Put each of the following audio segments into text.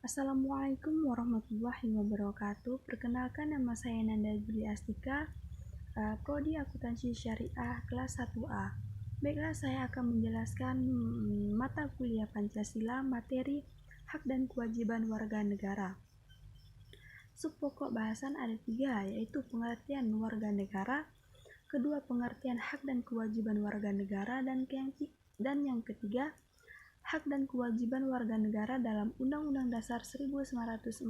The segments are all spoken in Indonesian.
Assalamualaikum warahmatullahi wabarakatuh. Perkenalkan, nama saya Nanda Julia Astika, Prodi Akuntansi Syariah kelas 1A. Baiklah, saya akan menjelaskan mata kuliah Pancasila materi hak dan kewajiban warga negara. Subpokok bahasan ada 3, yaitu pengertian warga negara, kedua pengertian hak dan kewajiban warga negara, dan yang ketiga hak dan kewajiban warga negara dalam Undang-Undang Dasar 1945.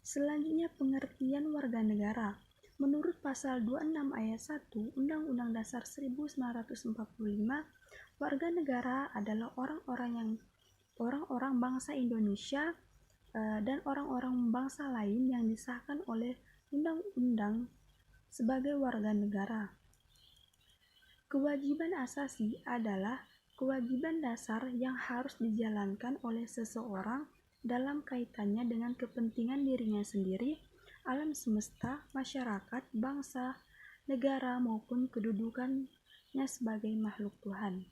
Selanjutnya, pengertian warga negara. Menurut pasal 26 ayat 1 Undang-Undang Dasar 1945, warga negara adalah orang-orang bangsa Indonesia dan orang-orang bangsa lain yang disahkan oleh undang-undang sebagai warga negara. Kewajiban asasi adalah kewajiban dasar yang harus dijalankan oleh seseorang dalam kaitannya dengan kepentingan dirinya sendiri, alam semesta, masyarakat, bangsa, negara, maupun kedudukannya sebagai makhluk Tuhan.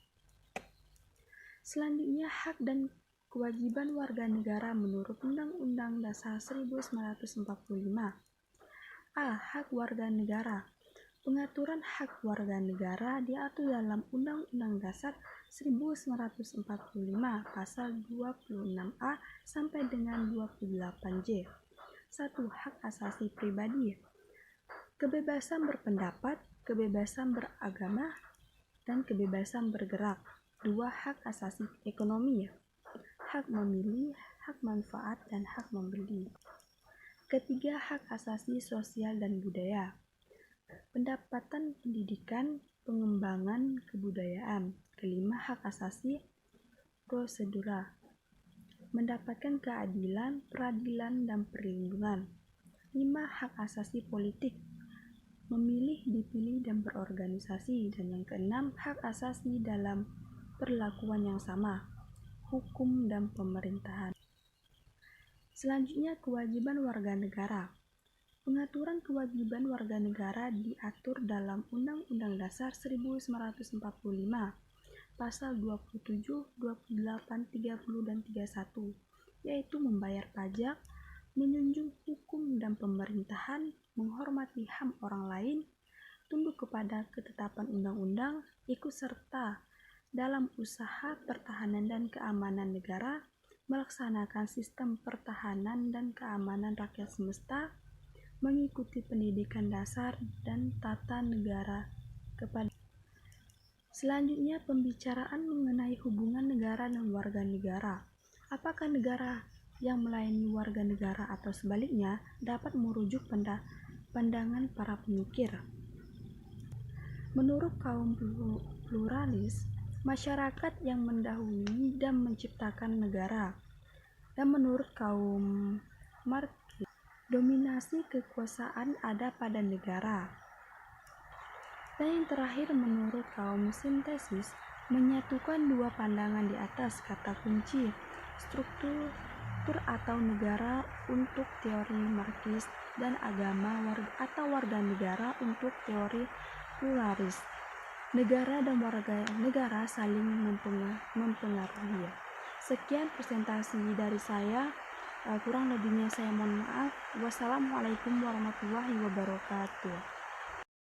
Selanjutnya, hak dan kewajiban warga negara menurut Undang-Undang Dasar 1945. A. Hak warga negara. Pengaturan hak warga negara diatur dalam Undang-Undang Dasar 1945 pasal 26A sampai dengan 28J. 1. Hak asasi pribadi. Kebebasan berpendapat, kebebasan beragama, dan kebebasan bergerak. 2. Hak asasi ekonomi. Hak memilih, hak manfaat, dan hak membeli. Ketiga, hak asasi sosial dan budaya. Pendapatan pendidikan, pengembangan kebudayaan. Kelima, hak asasi prosedural. Mendapatkan keadilan, peradilan, dan perlindungan. 5. Hak asasi politik. Memilih, dipilih, dan berorganisasi. Dan yang keenam, hak asasi dalam perlakuan yang sama. Hukum dan pemerintahan. Selanjutnya, kewajiban warga negara. Pengaturan kewajiban warga negara diatur dalam Undang-Undang Dasar 1945, pasal 27, 28, 30, dan 31, yaitu membayar pajak, menjunjung hukum dan pemerintahan, menghormati HAM orang lain, tunduk kepada ketetapan undang-undang, ikut serta dalam usaha pertahanan dan keamanan negara, melaksanakan sistem pertahanan dan keamanan rakyat semesta, mengikuti pendidikan dasar dan tata negara kepada. Selanjutnya, pembicaraan mengenai hubungan negara dan warga negara. Apakah negara yang melayani warga negara atau sebaliknya dapat merujuk pandangan para pemikir. Menurut kaum pluralis, masyarakat yang mendahului dan menciptakan negara. Dan menurut kaum marxis, dominasi kekuasaan ada pada negara. Dan yang terakhir, menurut kaum sintesis, menyatukan dua pandangan di atas kata kunci struktur atau negara untuk teori Marxis dan agama atau warga negara untuk teori pluralis. Negara dan warga negara saling mempengaruhi. Sekian presentasi dari saya. Kurang lebihnya saya mohon maaf. Wassalamualaikum warahmatullahi wabarakatuh.